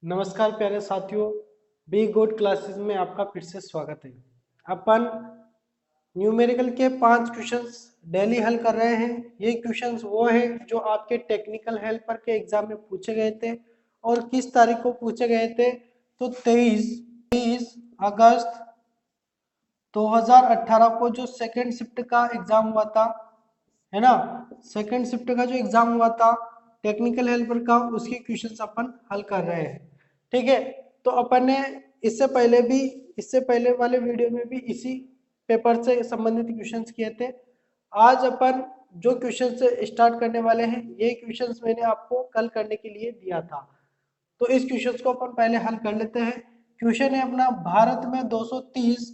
नमस्कार प्यारे साथियों, बी गुड क्लासेस में आपका फिर से स्वागत है। अपन न्यूमेरिकल के 5 क्वेश्चंस डेली हल कर रहे हैं। ये क्वेश्चंस वो है जो आपके टेक्निकल हेल्पर के एग्जाम में पूछे गए थे। और किस तारीख को पूछे गए थे? तो 23 अगस्त 2018 को जो सेकेंड शिफ्ट का एग्जाम हुआ था, है ना। सेकेंड शिफ्ट का जो एग्जाम हुआ था टेक्निकल हेल्पर का, उसके क्वेश्चंस अपन हल कर रहे हैं। ठीक है, तो अपन ने इससे पहले वाले वीडियो में भी इसी पेपर से संबंधित क्वेश्चंस किए थे। आज अपन जो क्वेश्चन से स्टार्ट करने वाले हैं, ये क्वेश्चंस मैंने आपको कल करने के लिए दिया था। तो इस क्वेश्चंस को अपन पहले हल कर लेते हैं। क्वेश्चन है अपना, भारत में 230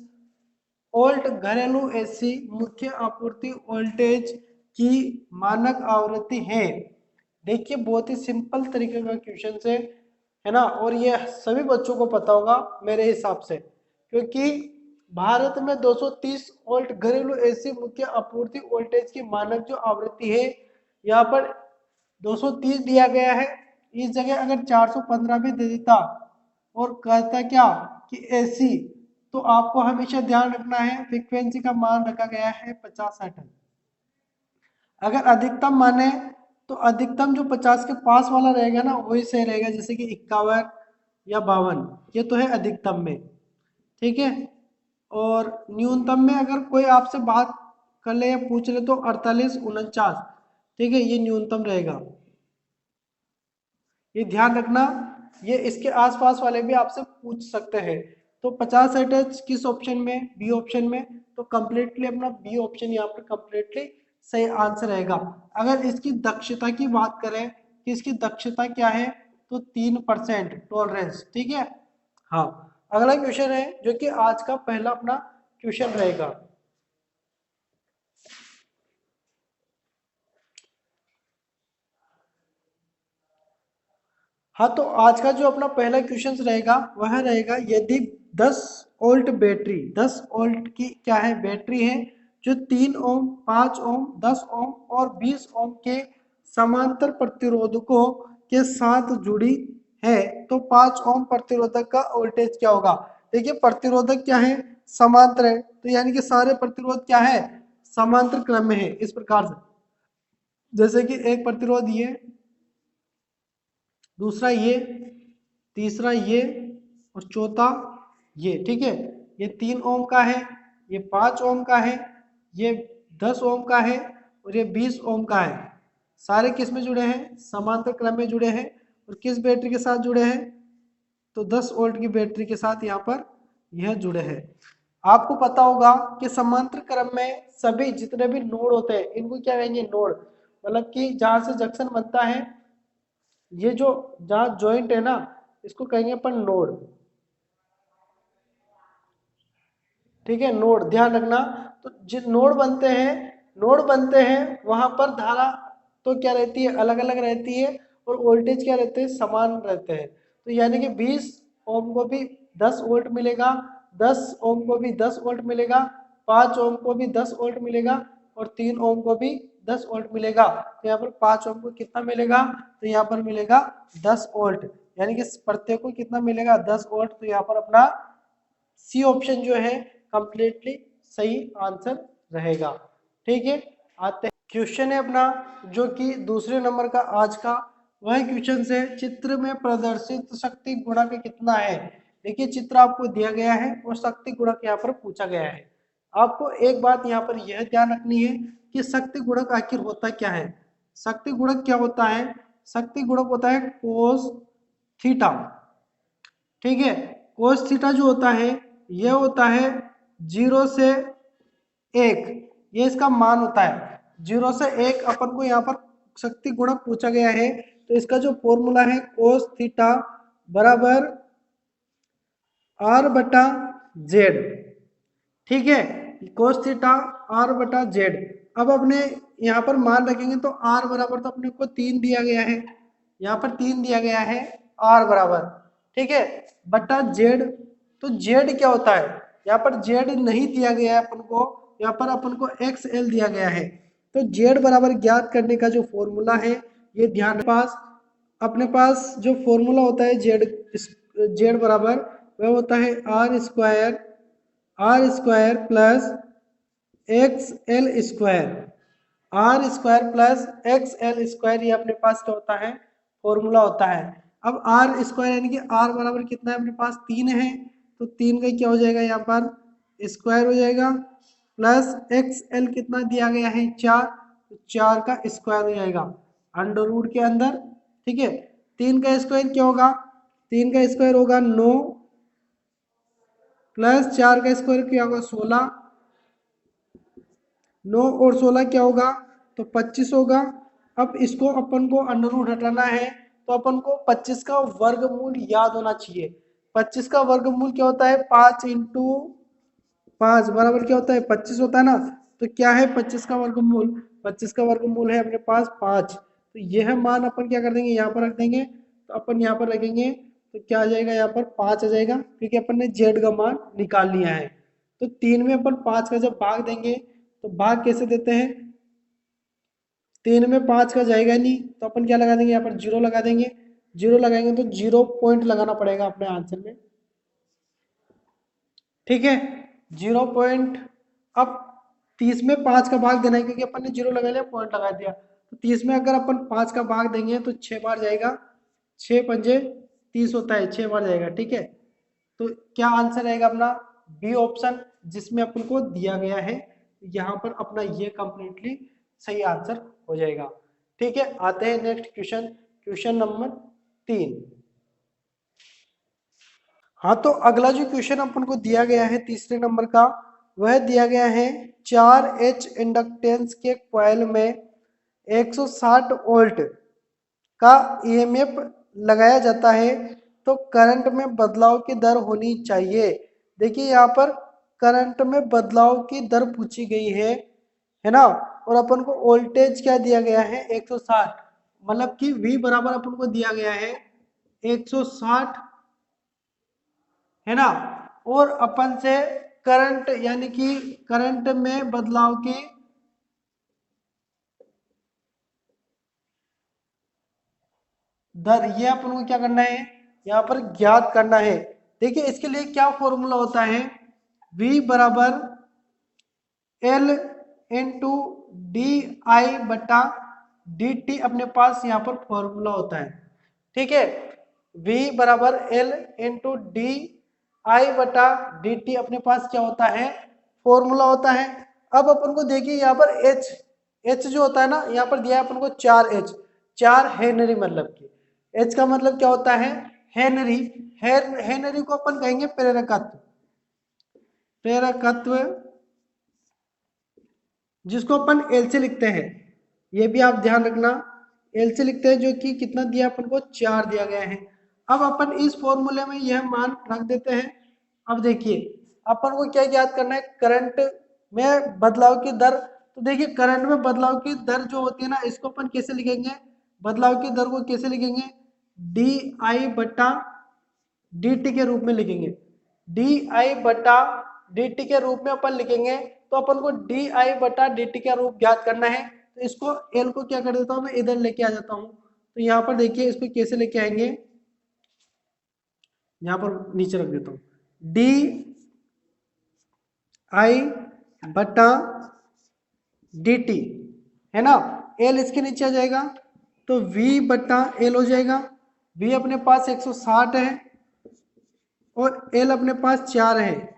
वोल्ट घरेलू एसी मुख्य आपूर्ति वोल्टेज की मानक आवृत्ति है। देखिए, बहुत ही सिंपल तरीके का क्वेश्चन है ना। और ये सभी बच्चों को पता होगा मेरे हिसाब से, क्योंकि भारत में 230 वोल्ट घरेलू एसी मुख्य आपूर्ति वोल्टेज की मानक जो आवृत्ति है, यहाँ पर 230 दिया गया है। इस जगह अगर 415 भी दे देता और कहता क्या कि एसी, तो आपको हमेशा ध्यान रखना है फ्रीक्वेंसी का मान रखा गया है 50 हर्ट्ज। अगर अधिकतम माने तो अधिकतम जो 50 के पास वाला रहेगा ना, वही सही रहेगा, जैसे कि 51 या 52, ये तो है अधिकतम में। ठीक है, और न्यूनतम में अगर कोई आपसे बात कर ले या पूछ ले तो 48 49, ठीक है, ये न्यूनतम रहेगा। ये ध्यान रखना, ये इसके आसपास वाले भी आपसे पूछ सकते हैं। तो 50 हर्ट्ज किस ऑप्शन में? बी ऑप्शन में। तो कंप्लीटली अपना बी ऑप्शन यहाँ पर कंप्लीटली सही आंसर रहेगा। अगर इसकी दक्षता की बात करें कि इसकी दक्षता क्या है, तो 3% टॉलरेंस। ठीक है। हाँ, अगला क्वेश्चन है जो कि आज का पहला अपना क्वेश्चन रहेगा। हाँ, तो आज का जो अपना पहला क्वेश्चन रहेगा वह रहेगा, यदि 10 वोल्ट बैटरी, 10 वोल्ट की क्या है बैटरी है, जो 3 ओम, 5 ओम, 10 ओम और 20 ओम के समांतर प्रतिरोधकों के साथ जुड़ी है, तो 5 ओम प्रतिरोधक का वोल्टेज क्या होगा? देखिए, प्रतिरोधक क्या है? समांतर है, तो यानी कि सारे प्रतिरोध क्या है? समांतर क्रम में है। इस प्रकार से, जैसे कि एक प्रतिरोध ये, दूसरा ये, तीसरा ये और चौथा ये। ठीक है, ये 3 ओम का है, ये 5 ओम का है, ये 10 ओम का है और ये 20 ओम का है। सारे किस में जुड़े हैं? समांतर क्रम में जुड़े हैं। और किस बैटरी के साथ जुड़े हैं? तो 10 वोल्ट की बैटरी के साथ यहाँ पर यह जुड़े हैं। आपको पता होगा कि समांतर क्रम में सभी जितने भी नोड होते हैं, इनको क्या कहेंगे? नोड। मतलब कि जहां से जंक्शन बनता है, ये जो जहां जॉइंट है ना, इसको कहेंगे अपन नोड। ठीक है, नोड, ध्यान रखना। तो जिस नोड बनते हैं वहां पर धारा तो क्या रहती है? अलग अलग रहती है। और वोल्टेज क्या रहते हैं? समान रहते हैं। तो यानी कि 20 ओम को भी 10 वोल्ट मिलेगा, 10 ओम को भी 10 वोल्ट मिलेगा, 5 ओम को भी 10 वोल्ट मिलेगा और 3 ओम को भी 10 वोल्ट मिलेगा। तो यहाँ पर 5 ओम को कितना मिलेगा? तो यहाँ पर मिलेगा 10 वोल्ट। यानी कि प्रत्येक को कितना मिलेगा? 10 वोल्ट। तो यहाँ पर अपना सी ऑप्शन जो है कंप्लीटली सही आंसर रहेगा। ठीक है, आते हैं क्वेश्चन है अपना जो कि दूसरे नंबर का आज का। वह क्वेश्चन है, चित्र में प्रदर्शित शक्ति गुणक कितना है? देखिए, चित्र आपको दिया गया है और शक्ति गुणक यहाँ पर पूछा गया है। आपको एक बात यहाँ पर यह ध्यान रखनी है कि शक्ति गुणक आखिर होता क्या है। शक्ति गुणक क्या होता है? शक्ति गुणक होता है कोस थीटा। ठीक है, कोस थीटा जो होता है, यह होता है 0 से 1, ये इसका मान होता है। 0 से 1 अपन को यहाँ पर शक्ति गुणक पूछा गया है, तो इसका जो फॉर्मूला है कोस थीटा बराबर R/Z। ठीक है, कोस थीटा R/Z। अब अपने यहाँ पर मान रखेंगे तो R बराबर तो अपने को 3 दिया गया है, यहाँ पर 3 दिया गया है R बराबर। ठीक है, बटा Z। तो Z क्या होता है? यहाँ पर Z नहीं दिया गया है अपन को, यहाँ पर अपन को XL दिया गया है। तो Z बराबर ज्ञात करने का जो फॉर्मूला है, ये ध्यान पास अपने पास जो फॉर्मूला होता है जेड बराबर वह होता है R square plus X L square, R square plus X L square, ये अपने पास क्या होता है, फॉर्मूला होता है। अब आर स्क्वायर यानी कि आर बराबर कितना है अपने पास 3 है, तो 3 का क्या हो जाएगा यहाँ पर स्क्वायर हो जाएगा, प्लस एक्स एल कितना दिया गया है 4, तो 4 का स्क्वायर हो जाएगा अंडर रूट के अंदर। ठीक है, 3 का स्क्वायर क्या होगा, 3 का स्क्वायर होगा 9, प्लस 4 का स्क्वायर क्या होगा 16, 9 और 16 क्या होगा, तो 25 होगा। अब इसको अपन को अंडर रूट हटाना है, तो अपन को 25 का वर्गमूल याद होना चाहिए। 25 का वर्गमूल क्या होता है, 5 इंटू 5 बराबर क्या होता है 25 होता है ना। तो क्या है 25 का वर्गमूल, 25 का वर्गमूल है अपने पास 5, तो यह मान अपन क्या कर देंगे यहाँ पर रख देंगे, तो अपन यहाँ पर रखेंगे तो क्या आ जाएगा यहाँ पर 5 आ जाएगा, क्योंकि अपन ने जेड का मान निकाल लिया है। तो 3 में अपन 5 का जब भाग देंगे, तो भाग कैसे देते हैं, 3 में 5 का जाएगा नहीं, तो अपन क्या लगा देंगे यहाँ पर 0 लगा देंगे, 0 लगाएंगे तो 0 पॉइंट लगाना पड़ेगा अपने आंसर में। ठीक है, 0 पॉइंट। अब 30 में 5 का भाग देना है, क्योंकि अपन ने 0 लगा लिया पॉइंट लगा दिया, तो 30 में अगर अपन 5 का भाग देंगे तो 6 बार जाएगा, 6 पंजे 30 होता है, 6 बार जाएगा। ठीक है, तो क्या आंसर रहेगा अपना बी ऑप्शन, जिसमें अपन को दिया गया है, यहाँ पर अपना ये कंप्लीटली सही आंसर हो जाएगा। ठीक है, आते हैं नेक्स्ट क्वेश्चन, क्वेश्चन नंबर 3। हाँ, तो अगला जो क्वेश्चन अपन को दिया गया है तीसरे नंबर का, वह दिया गया है 4H इंडक्टेंस के कॉइल में 160 वोल्ट का ईएमएफ लगाया जाता है, तो करंट में बदलाव की दर होनी चाहिए। देखिए यहाँ पर करंट में बदलाव की दर पूछी गई है ना, और अपन को वोल्टेज क्या दिया गया है 160, मतलब कि V बराबर अपन को दिया गया है 160, है ना, और अपन से करंट यानी कि करंट में बदलाव की दर, ये अपन को क्या करना है यहाँ पर ज्ञात करना है। देखिए इसके लिए क्या फॉर्मूला होता है, V बराबर L इंटू डी आई बटा डी टी अपने पास यहाँ पर फॉर्मूला होता है। ठीक है, V बराबर L इंटू डी आई बटा डी टी अपने पास क्या होता है, फॉर्मूला होता है। अब अपन को देखिए यहाँ पर H जो होता है ना, यहाँ पर दिया है अपन को 4H, 4 हेनरी, मतलब कि H का मतलब क्या होता है हेनरी, हेनरी को अपन कहेंगे प्रेरकत्व, प्रेरकत्व जिसको अपन एल से लिखते हैं, ये भी आप ध्यान रखना, एल से लिखते हैं, जो कि कितना दिया अपन को 4 दिया गया है। अब अपन इस फॉर्मूले में यह मान रख देते हैं। अब देखिए अपन को क्या याद करना है, करंट में बदलाव की दर, तो देखिए करंट में बदलाव की दर जो होती है ना, इसको अपन कैसे लिखेंगे, बदलाव की दर को कैसे लिखेंगे, डी आई बटा डी टी के रूप में लिखेंगे, डी आई बटा डी टी के रूप में अपन लिखेंगे। तो अपन को डी आई बटा डी टी का रूप ज्ञात करना है, तो इसको एल को क्या कर देता हूं मैं, इधर लेके आ जाता हूं। तो यहाँ पर देखिए इसको कैसे लेके आएंगे, यहाँ पर नीचे रख देता हूं, डी आई बटा डी टी, है ना, एल इसके नीचे आ जाएगा, तो V बटा एल हो जाएगा। V अपने पास 160 है और L अपने पास 4 है,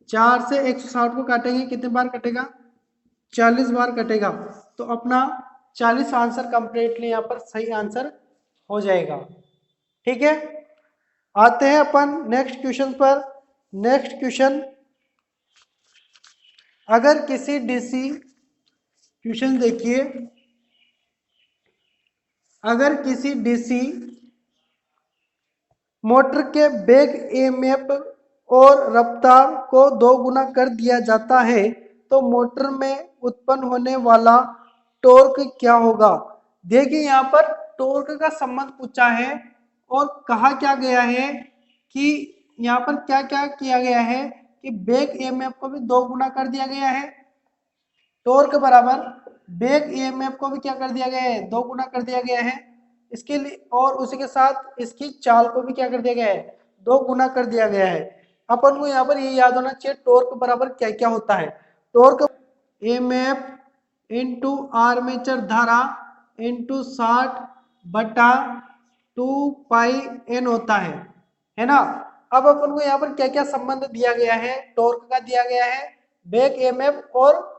4 से 160 को काटेंगे कितने बार कटेगा, 40 बार कटेगा, तो अपना 40 आंसर कंप्लीटली यहाँ पर सही आंसर हो जाएगा। ठीक है, आते हैं अपन नेक्स्ट क्वेश्चन पर। नेक्स्ट क्वेश्चन, अगर किसी डीसी, क्वेश्चन देखिए, अगर किसी डीसी मोटर के वेग ईएमएफ और रफ्तार को 2 गुना कर दिया जाता है, तो मोटर में उत्पन्न होने वाला टॉर्क क्या होगा। देखिए यहाँ पर टॉर्क का संबंध पूछा है, और कहा क्या गया है कि यहाँ पर क्या क्या किया गया है कि वेग ईएमएफ को भी 2 गुना कर दिया गया है, टॉर्क बराबर वेग ईएमएफ को भी क्या कर दिया गया है 2 गुना कर दिया गया है। इसके लिए, और उसी के साथ इसकी चाल को भी क्या कर दिया गया है, 2 गुना कर दिया गया है। अपन को यहाँ पर ये याद होना चाहिए टॉर्क बराबर क्या क्या होता है। टॉर्क ईएमएफ इंटू आर्मेचर धारा इंटू 60/2 पाई n होता है ना। अब अपन को यहाँ पर क्या क्या संबंध दिया गया है, टॉर्क का दिया गया है, बैक ईएमएफ और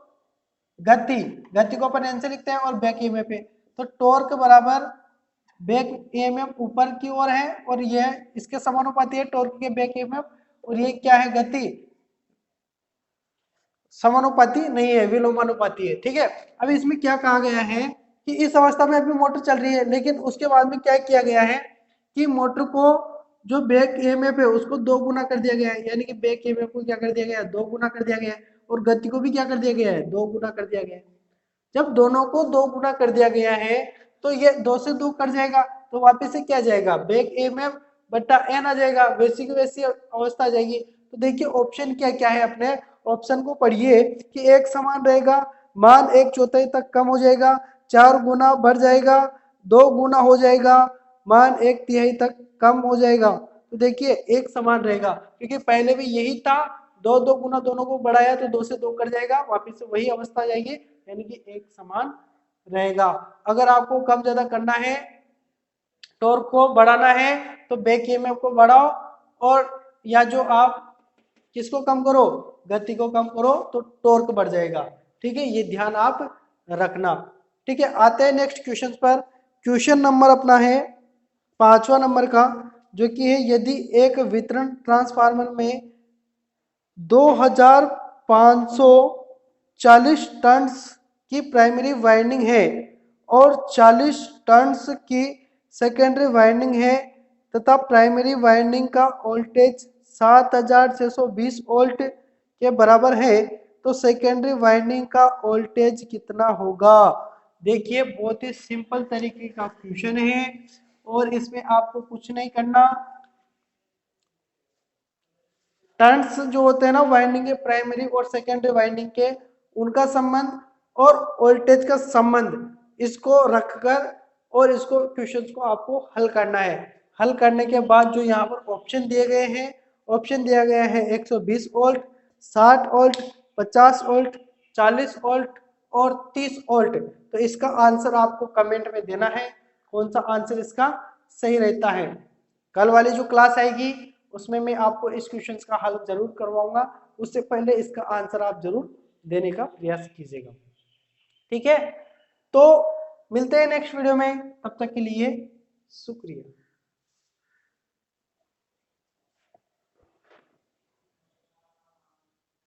गति को अपन एन से लिखते हैं और बैक ईएमएफ है। तो टॉर्क बराबर बैक ईएमएफ ऊपर की ओर है और यह इसके समानुपाती है टॉर्क के बैक ईएमएफ, और ये क्या है, गति समानुपाती नहीं है, विलोमानुपाती है। ठीक है, अब इसमें क्या कहा गया है कि इस अवस्था में अभी मोटर चल रही है, लेकिन उसके बाद में क्या किया गया है कि मोटर को जो बैक ईएमएफ है उसको 2 गुना कर दिया गया है, यानी कि बैक ईएमएफ को क्या कर दिया गया है, 2 गुना कर दिया गया है, और गति को भी क्या कर दिया गया है, 2 गुना कर दिया गया है। जब दोनों को 2 गुना कर दिया गया है तो ये 2 से 2 कट जाएगा, तो वापस से क्या जाएगा, बैक ईएमएफ बट्टा एन आ जाएगा, वैसी की वैसी अवस्था आ जाएगी। तो देखिए ऑप्शन क्या क्या है, अपने ऑप्शन को पढ़िए कि एक समान रहेगा, मान 1/4 तक कम हो जाएगा, 4 गुना बढ़ जाएगा, 2 गुना हो जाएगा, मान 1/3 तक कम हो जाएगा। तो देखिए एक समान रहेगा, क्योंकि पहले भी यही था, 2 गुना दोनों को बढ़ाया तो 2 से 2 कट जाएगा, वापिस से वही अवस्था आ जाएगी, यानी कि एक समान रहेगा। अगर आपको कम ज्यादा करना है, टॉर्क को बढ़ाना है, तो बैक ईएमएफ को बढ़ाओ, और या जो आप किसको कम करो, गति को कम करो, तो टॉर्क बढ़ जाएगा। ठीक है, ये ध्यान आप रखना। ठीक है, आते हैं नेक्स्ट क्वेश्चन पर। क्वेश्चन नंबर अपना है 5वां नंबर का, जो कि है यदि एक वितरण ट्रांसफार्मर में 2540 टर्न्स की प्राइमरी वाइंडिंग है और 40 टर्न्स की सेकेंडरी वाइंडिंग है तथा प्राइमरी वाइंडिंग का वोल्टेज 7620 वोल्ट के बराबर है, तो सेकेंडरी वाइंडिंग का वोल्टेज कितना होगा। देखिए बहुत ही सिंपल तरीके का क्वेश्चन है, और इसमें आपको कुछ नहीं करना। टर्न्स जो होते हैं ना वाइंडिंग के, प्राइमरी और सेकेंडरी वाइंडिंग के, उनका संबंध और वोल्टेज का संबंध, इसको रखकर और इसको क्वेश्चंस को आपको हल करना है। हल करने के बाद जो यहाँ पर ऑप्शन दिए गए हैं, ऑप्शन दिया गया है 120 वोल्ट, 60 वोल्ट, 50 वोल्ट, 40 वोल्ट और 30 वोल्ट। तो इसका आंसर आपको कमेंट में देना है, कौन सा आंसर इसका सही रहता है। कल वाली जो क्लास आएगी उसमें मैं आपको इस क्वेश्चन का हल जरूर करवाऊंगा, उससे पहले इसका आंसर आप जरूर देने का प्रयास कीजिएगा। ठीक है, तो मिलते हैं नेक्स्ट वीडियो में, तब तक के लिए शुक्रिया।